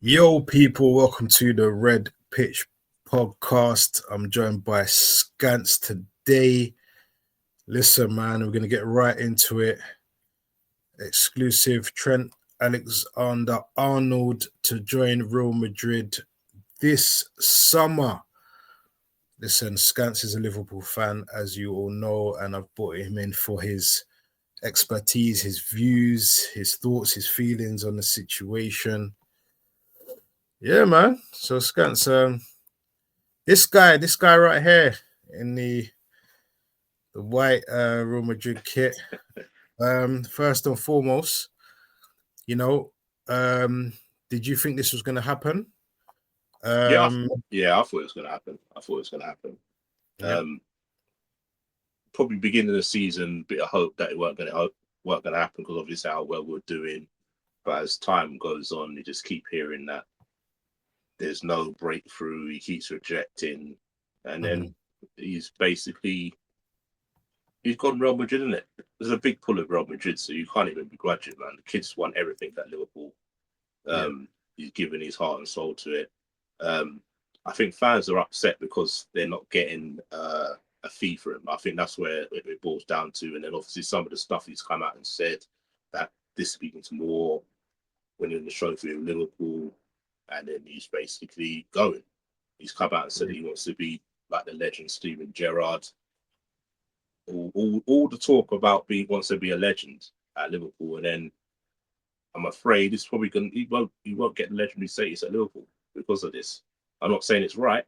Yo, people, welcome to the Red Pitch podcast. I'm joined by Skants today. Listen, man, we're going to get right into it. Exclusive Trent Alexander-Arnold to join Real Madrid this summer. Listen, Skants is a Liverpool fan, as you all know, and I've brought him in for his expertise, his views, his thoughts, his feelings on the situation. Yeah, man. So Skants, this guy right here in the white Real Madrid kit. First and foremost, you know, did you think this was going to happen? Yeah, I thought it was going to happen. Yep. Probably beginning of the season, bit of hope that it weren't going to happen because obviously how well we're doing. But as time goes on, you just keep hearing that there's no breakthrough. He keeps rejecting, and then he's gone Real Madrid, isn't it? There's a big pull of Real Madrid, so you can't even begrudge it, man. The kids want everything at Liverpool. He's given his heart and soul to it. I think fans are upset because they're not getting a fee for him. I think that's where it boils down to. And then obviously some of the stuff he's come out and said that this speaks more winning the trophy of Liverpool, and then he's basically going. He's come out and said he wants to be like the legend Steven Gerrard. All the talk about wants to be a legend at Liverpool, and then I'm afraid it's probably he won't get the legendary status at Liverpool because of this. I'm not saying it's right,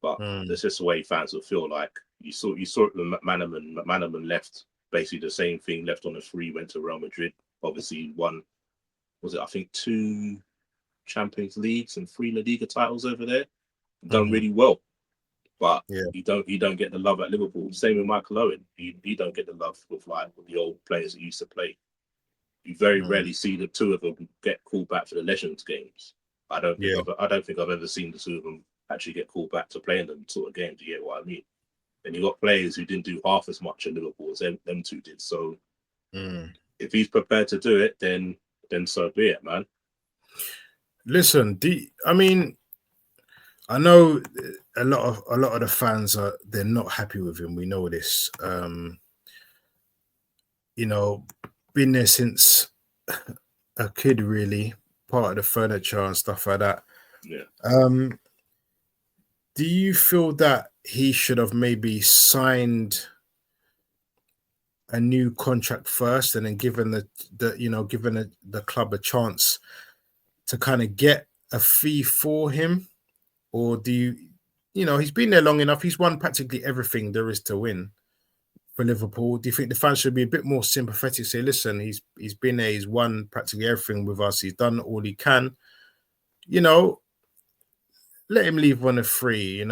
but that's just the way fans will feel. Like you saw the McManaman left basically the same thing, left on a free, went to Real Madrid. Obviously won, was it I think 2 Champions Leagues and 3 La Liga titles over there. Done really well, but you don't get the love at Liverpool. Same with Michael Owen. You don't get the love with the old players that used to play. You very rarely see the two of them get called back for the Legends games. I don't think I've ever seen the two of them actually get called back to play in them sort of games. You get what I mean? And you got players who didn't do half as much at Liverpool as them two did. So if he's prepared to do it, then so be it, man. Listen, I know a lot of the fans they're not happy with him. We know this. Been there since a kid, really, part of the furniture and stuff like that. Yeah. Do you feel that he should have maybe signed a new contract first and then given the club a chance to kind of get a fee for him? Or do he's been there long enough, he's won practically everything there is to win for Liverpool. Do you think the fans should be a bit more sympathetic, say, listen, he's been there, he's won practically everything with us, he's done all he can, let him leave on a free,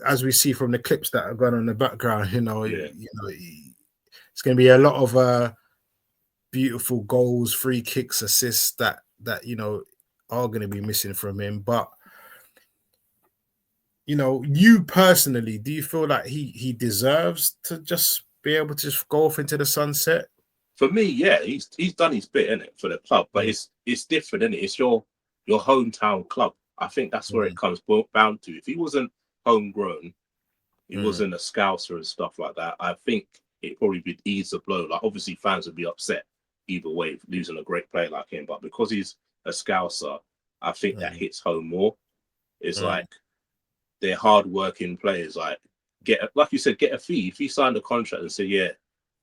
as we see from the clips that are going on in the background, it's going to be a lot of beautiful goals, free kicks, assists that are going to be missing from him. But you personally, do you feel like he deserves to just be able to just go off into the sunset? For me, yeah, he's done his bit, innit, for the club. But it's different, innit? It's your hometown club. I think that's where it comes bound to. If he wasn't homegrown, he wasn't a Scouser and stuff like that, I think it probably would ease the blow. Like, obviously, fans would be upset either way, losing a great player like him. But because he's a Scouser, I think that hits home more. It's like they're hard-working players. Like you said, get a fee. If he signed a contract and said, yeah,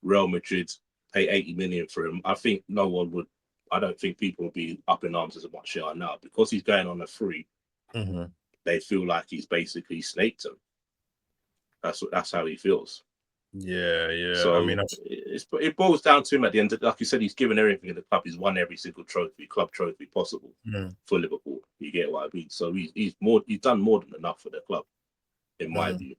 Real Madrid pay 80 million for him, I think no one would. I don't think people would be up in arms as much as they are now because he's going on a free. They feel like he's basically snaked them. That's how he feels. Yeah. So I mean, it boils down to him at the end. Like you said, he's given everything in the club. He's won every single club trophy possible for Liverpool. You get what I mean? So he's done more than enough for the club, in my view.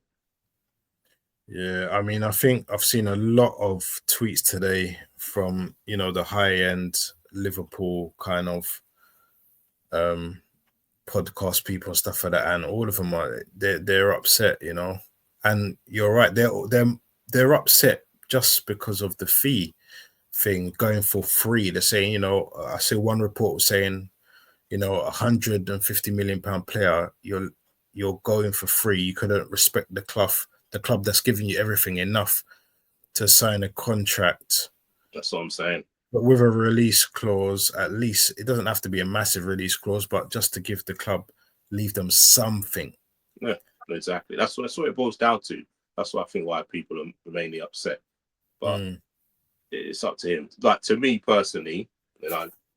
Yeah, I mean, I think I've seen a lot of tweets today from the high-end Liverpool kind of podcast people and stuff like that, and all of them they're upset, and you're right, they're upset just because of the fee thing going for free. They're saying, I see one report saying, £150 million player, you're going for free. You couldn't respect the club that's giving you everything enough to sign a contract. That's what I'm saying. But with a release clause, at least it doesn't have to be a massive release clause, but just to give the club, leave them something. Yeah, exactly. That's what it boils down to. That's what I think why people are mainly upset. But it's up to him. Like, to me personally,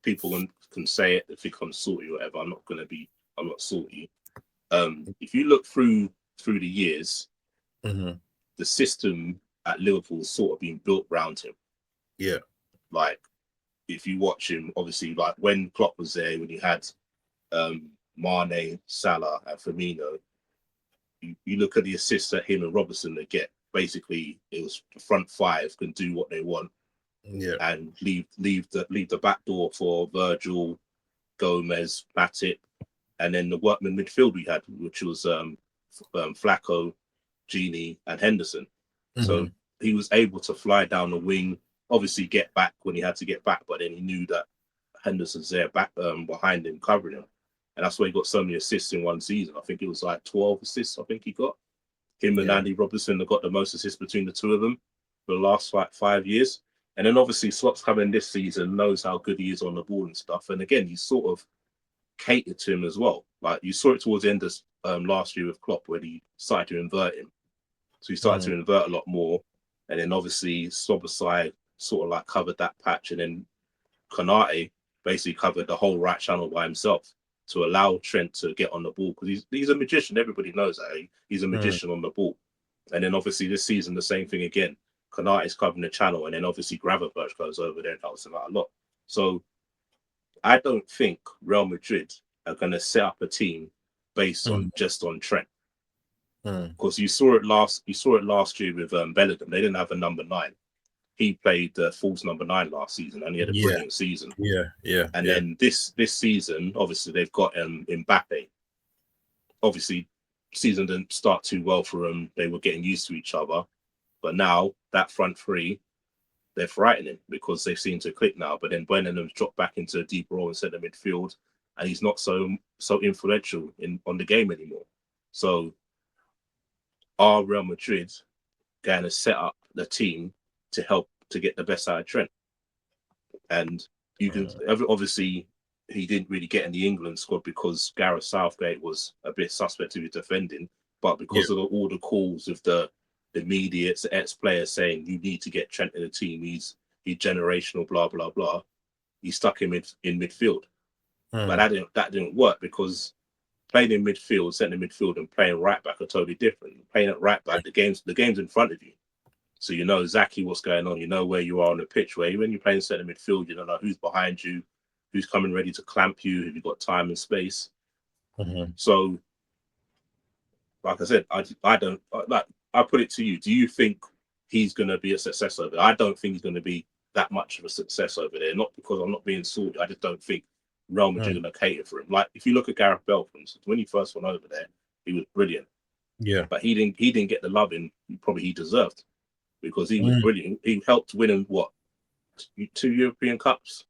people can say it if it comes salty or whatever. I'm not salty. If you look through the years, the system at Liverpool is sort of been built around him. Yeah. Like, if you watch him, obviously, like when Klopp was there, when you had Mane, Salah, and Firmino, you look at the assists that him and Robertson they get. Basically, it was the front five can do what they want, and leave the back door for Virgil, Gomez, Matip, and then the workman midfield we had, which was Flacco, Gini, and Henderson. So he was able to fly down the wing, obviously get back when he had to get back, but then he knew that Henderson's there back behind him, covering him. And that's why he got so many assists in one season. I think it was like 12 assists, I think he got. Him and Andy Robertson have got the most assists between the two of them for the last 5 years. And then obviously Slot's coming this season, knows how good he is on the ball and stuff. And again, he sort of catered to him as well. Like, you saw it towards the end of last year with Klopp when he started to invert him. So he started to invert a lot more. And then obviously Sobosai sort of like covered that patch. And then Konate basically covered the whole right channel by himself to allow Trent to get on the ball, because he's a magician. Everybody knows that. He's a magician on the ball. And then obviously this season, the same thing again. Konate is covering the channel, and then obviously Gravenberch goes over there and helps him out a lot. So I don't think Real Madrid are going to set up a team based on just on Trent, because you saw it last year with Bellingham. They didn't have a number 9. He played false number 9 last season, and he had a brilliant season. And then this season, obviously they've got Mbappe. Obviously, season didn't start too well for them. They were getting used to each other, but now that front three, they're frightening because they seem to click now. But then Brennan dropped back into a deep role in centre midfield, and he's not so influential on the game anymore. So, are Real Madrid going to set up the team to help to get the best out of Trent? And you can obviously he didn't really get in the England squad because Gareth Southgate was a bit suspect of his defending, but because of all the calls of the media, the ex-players saying you need to get Trent in the team, he's generational, blah blah blah. He stuck him in midfield, but that didn't work because playing in midfield, centre midfield, and playing right back are totally different. Playing at right back, the game's in front of you. So you know exactly what's going on. You know where you are on the pitch. Where when you're playing centre midfield, you don't know who's behind you, who's coming ready to clamp you, if you've got time and space. So, like I said, I don't like. I put it to you. Do you think he's going to be a success over there? I don't think he's going to be that much of a success over there. Not because I'm not being salty. I just don't think Real Madrid are going to cater for him. Like, if you look at Gareth Bale, for instance, when he first went over there, he was brilliant. Yeah, but he didn't get the loving probably he deserved, because he was brilliant. He helped win him 2 European Cups.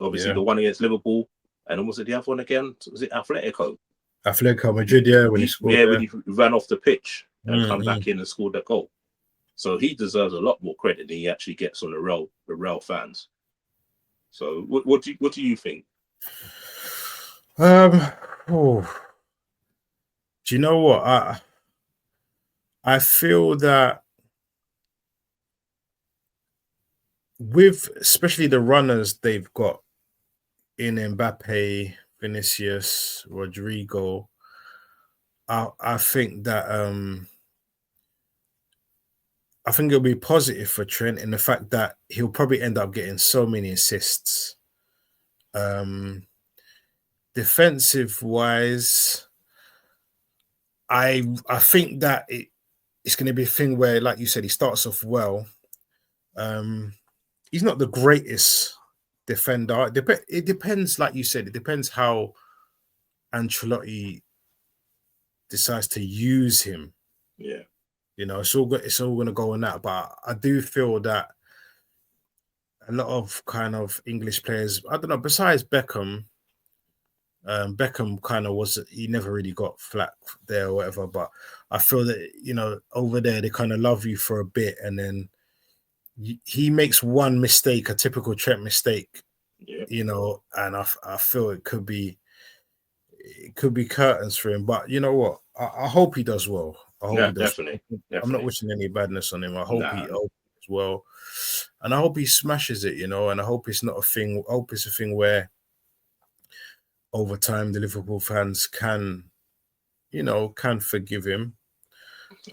Obviously, the one against Liverpool, and was it the other one again? Was it Atletico? Atletico Madrid, when he scored. Yeah, when he ran off the pitch and come back in and scored that goal. So he deserves a lot more credit than he actually gets on the Real fans. So what do you think? Do you know what? I feel that with especially the runners they've got in Mbappe, Vinicius, Rodrigo, I think that I think it'll be positive for Trent in the fact that he'll probably end up getting so many assists. Defensive wise, I think that it's going to be a thing where, like you said, he starts off well. He's not the greatest defender. It depends, like you said, it depends how Ancelotti decides to use him. Yeah, it's all going to go on that. But I do feel that a lot of kind of English players, I don't know, besides Beckham, Beckham kind of he never really got flack there or whatever, but I feel that, over there, they kind of love you for a bit, and then he makes one mistake, a typical Trent mistake, and I feel it could be curtains for him. But you know what? I hope he does well. I hope Yeah, he does. definitely. I'm not wishing any badness on him. I hope he Nah. does well, and I hope he smashes it. And I hope it's not a thing. I hope it's a thing where over time the Liverpool fans can forgive him.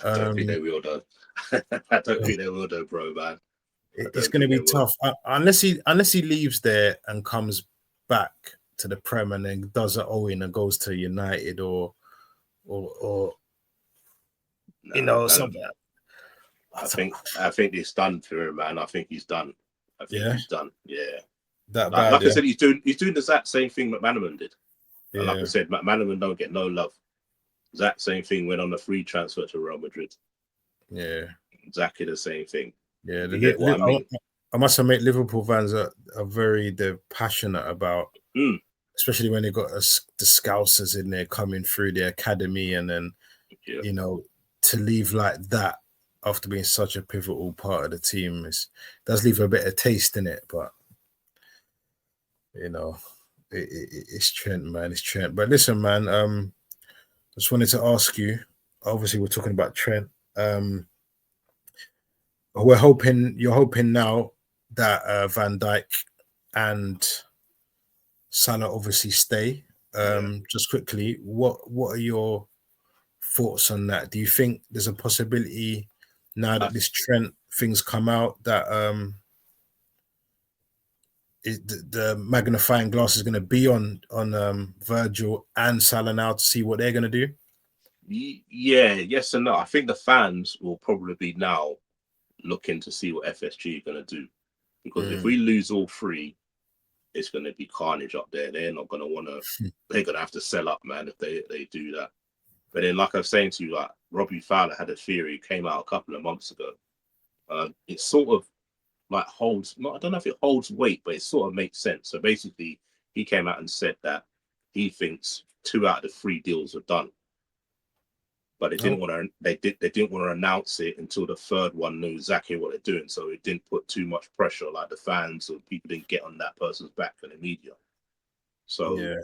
I don't think they will though. I don't think they will though, bro, man. It's going to be tough unless he leaves there and comes back to the Prem and then does it Owen and goes to United or something. I think it's done for him, man. I think he's done. I think he's done. Yeah. That bad. Like I said, he's doing the exact same thing McManaman did. Yeah. And like I said, McManaman don't get no love. Exact same thing went on a free transfer to Real Madrid. Yeah. Exactly the same thing. Yeah. I must admit, Liverpool fans are they're passionate about, especially when they got the Scousers in there coming through the academy, and then to leave like that after being such a pivotal part of the team does leave a bit of taste in it. But it's Trent, man. It's Trent. But listen, man. I just wanted to ask you. Obviously, we're talking about Trent. You're hoping now that Van Dijk and Salah obviously stay. Just quickly, what are your thoughts on that? Do you think there's a possibility now that this Trent things come out that the magnifying glass is going to be on Virgil and Salah now to see what they're going to do? Yeah, yes and no. I think the fans will probably now looking to see what FSG are going to do, because if we lose all three, it's going to be carnage up there. They're not going to want to. They're going to have to sell up, man, if they do that. But then, like I was saying to you, like Robbie Fowler had a theory, came out a couple of months ago. It sort of like holds. I don't know if it holds weight, but it sort of makes sense. So basically, he came out and said that he thinks 2 out of the 3 deals are done. But they didn't want to. They didn't want to announce it until the 3rd one knew exactly what they're doing. So it didn't put too much pressure, like the fans or people didn't get on that person's back for the media. So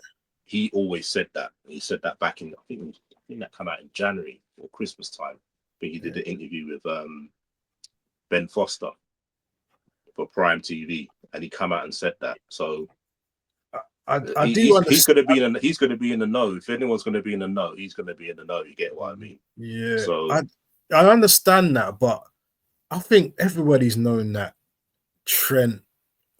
he always said that. He said that back in I think that came out in January or Christmas time. I think he did an interview with Ben Foster for Prime TV, and he come out and said that. So he's going to be in the know. If anyone's going to be in the know, he's going to be in the know. You get what I mean? Yeah. So I understand that, but I think everybody's known that Trent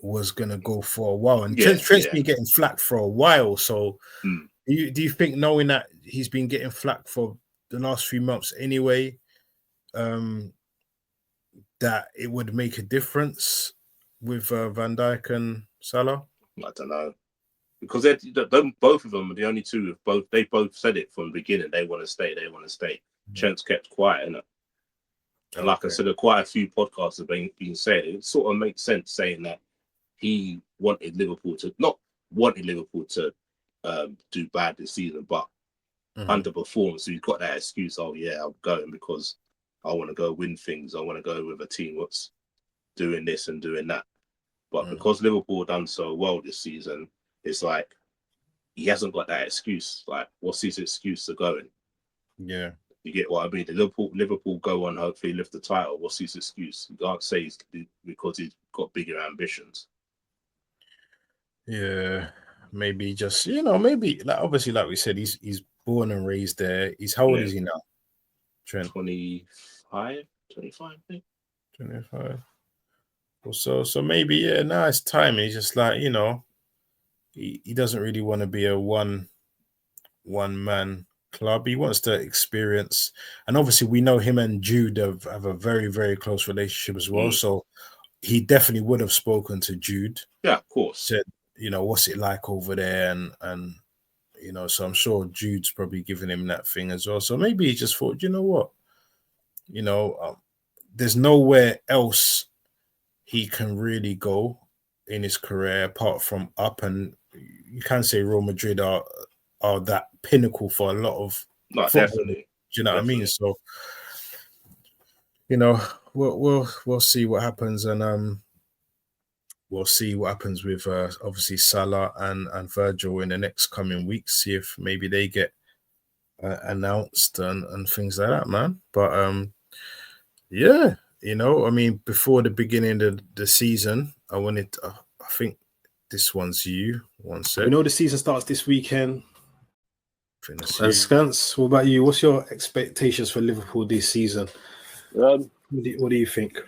was going to go for a while, and Trent's been getting flack for a while. So do you think, knowing that he's been getting flack for the last few months anyway, that it would make a difference with Van Dijk and Salah? I don't know. Because both of them are the only two. They both said it from the beginning. They want to stay. They want to stay. Trent's kept quiet, innit? And like I said, quite a few podcasts have been saying it. It sort of makes sense saying that he wanted Liverpool to do bad this season, but underperform. So he's got that excuse. Oh yeah, I'm going because I want to go win things. I want to go with a team that's doing this and doing that. But because Liverpool done so well this season, it's like he hasn't got that excuse. Like, what's his excuse to going? Yeah. You get what I mean? The Liverpool go on, hopefully lift the title. What's his excuse? You can't say it's because he's got bigger ambitions. Yeah. Maybe just, maybe like obviously, like we said, he's born and raised there. How old is he now? Trent? 25, I think. 25. So maybe, now it's time. He's just like, he doesn't really want to be a one man club. He wants to experience, and obviously we know him and Jude have a very, very close relationship as well. So he definitely would have spoken to Jude. Yeah, of course. Said, what's it like over there, and so I'm sure Jude's probably giving him that thing as well. So maybe he just thought, you know what, there's nowhere else he can really go in his career apart from up, and you can say Real Madrid are that pinnacle for a lot of No, football. definitely. Do you know what I mean? So we'll see what happens, and we'll see what happens with obviously Salah and Virgil in the next coming weeks. See if maybe they get announced and things like that, man. But yeah, I mean, before the beginning of the season, I wanted. I think this one's you. One sec. We know the season starts this weekend. I think that's And you. Skants, what about you? What's your expectations for Liverpool this season? What do you think?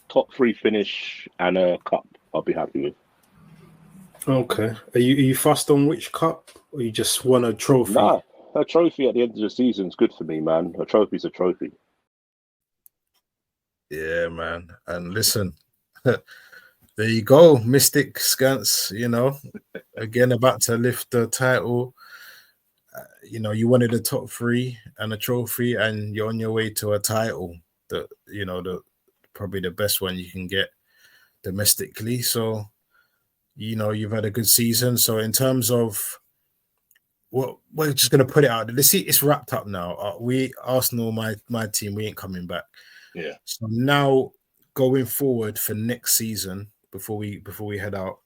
Top 3 finish and a cup, I'll be happy with. Okay. Are you fussed on which cup, or you just want a trophy? Nah, a trophy at the end of the season is good for me, man. A trophy's a trophy. Yeah, man. And listen, there you go, Mystic Skants. Again, about to lift the title. You wanted a top 3 and a trophy, and you're on your way to a title. The probably the best one you can get domestically. So, you've had a good season. So, in terms of we're just gonna put it out there. Let's see, it's wrapped up now. We Arsenal, my team, we ain't coming back. Yeah. So now going forward for next season, before we head out,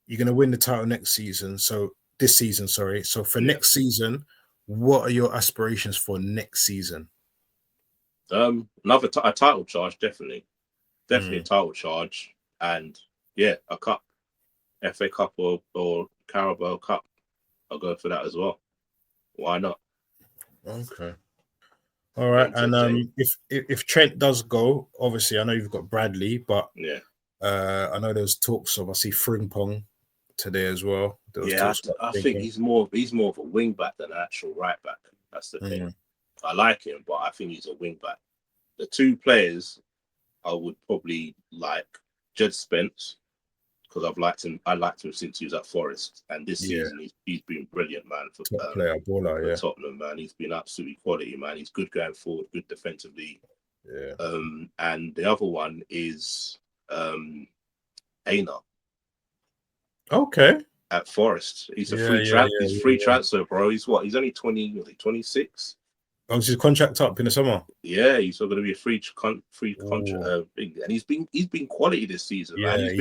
you're gonna win the title next season. So this season, sorry. So for next season, what are your aspirations for next season? Another a title charge, definitely a title charge, and a cup, FA Cup or Carabao Cup. I'll go for that as well. Why not? Okay. All right. And if Trent does go, obviously I know you've got Bradley, but I know there's talks of, I see Frimpong today as well. I think he's more of a wing back than an actual right back. That's the thing. I like him, but I think he's a wing back. The 2 players I would probably like Jed Spence, because I liked him since he was at Forest, and this season he's been brilliant, man. For top player, baller, for Tottenham, man. He's been absolutely quality, man. He's good going forward, good defensively. Yeah. And the other one is Aina. Okay. At Forest, he's a free transfer, bro. He's what? He's only 26. Oh, is his contract up in the summer? Yeah, he's still going to be a free contract, and he's been quality this season, man. He's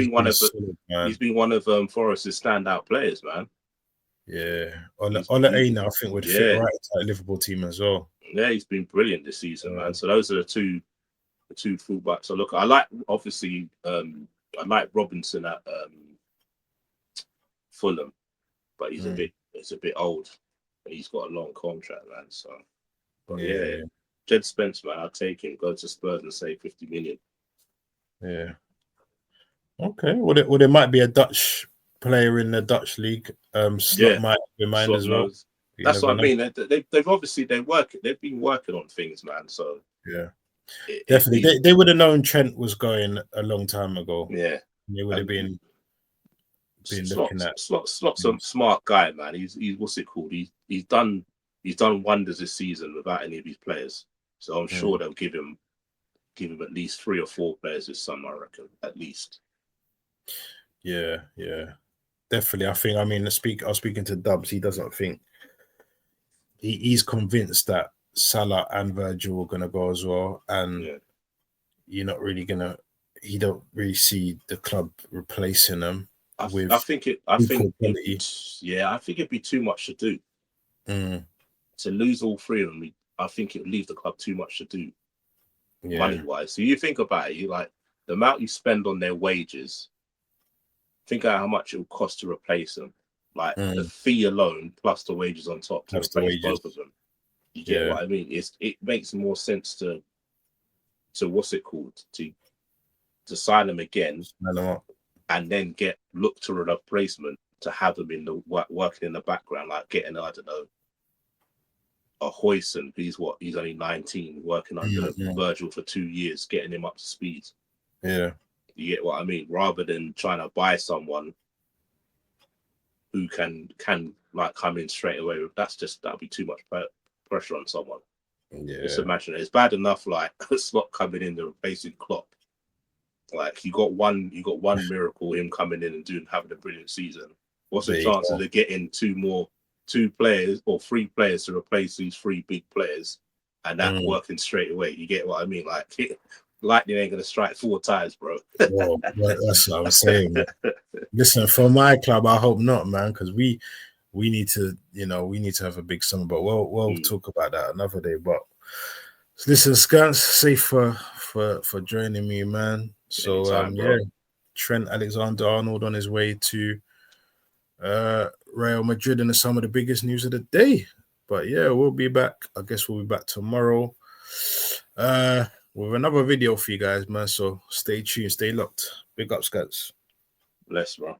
been one of Forest's standout players, man. Yeah, Ola Aina, I think would fit right into that Liverpool team as well. Yeah, he's been brilliant this season, man. So those are the two fullbacks. So look, I like Robinson at Fulham, but he's a bit old. He's got a long contract, man. So. But Jed Spence, man, I'll take him. Go to Spurs and save 50 million. Yeah. Okay. Well, there might be a Dutch player in the Dutch league. Slot might be mine as well. That's what I mean. They've obviously they've been working on things, man. So definitely, they would have known Trent was going a long time ago. Yeah, they would have been looking at. Slot's a smart guy, man. He's what's it called? He's done wonders this season without any of his players. So I'm sure they'll give him at least 3 or 4 players this summer, I reckon, at least. Yeah. Definitely. I was speaking to Dubs. He doesn't think he's convinced that Salah and Virgil are gonna go as well. And you're not really he don't really see the club replacing them. I think it'd be too much to do. To lose all 3 of them, I think it would leave the club too much to do, money-wise. So you think about it, like the amount you spend on their wages, think about how much it will cost to replace them. Like the fee alone, plus the wages on top to replace both of them. You get what I mean? It makes more sense to what's it called? To sign them again and then look to a replacement to have them in the working in the background, like getting, I don't know, a Hoyson. He's only 19, working under Virgil for 2 years, getting him up to speed. Yeah. You get what I mean? Rather than trying to buy someone who can like come in straight away. That'll be too much pressure on someone. Yeah. Just imagine it. It's bad enough like a Slot coming in and replacing Klopp. Like you got one miracle, him coming in and having a brilliant season. What's the chances of getting two players or three players to replace these three big players, and that working straight away? You get what I mean? Like, lightning ain't gonna strike 4 times, bro. Well, that's what I'm saying. Listen, for my club, I hope not, man, because we need to, we need to have a big summer. But we'll talk about that another day. But listen, Skants, safe for joining me, man. So Anytime, Trent Alexander-Arnold on his way to Real Madrid, and some of the biggest news of the day. But yeah, we'll be back. I guess we'll be back tomorrow with another video for you guys, man. So stay tuned, stay locked. Big up, Skants. Bless, bro.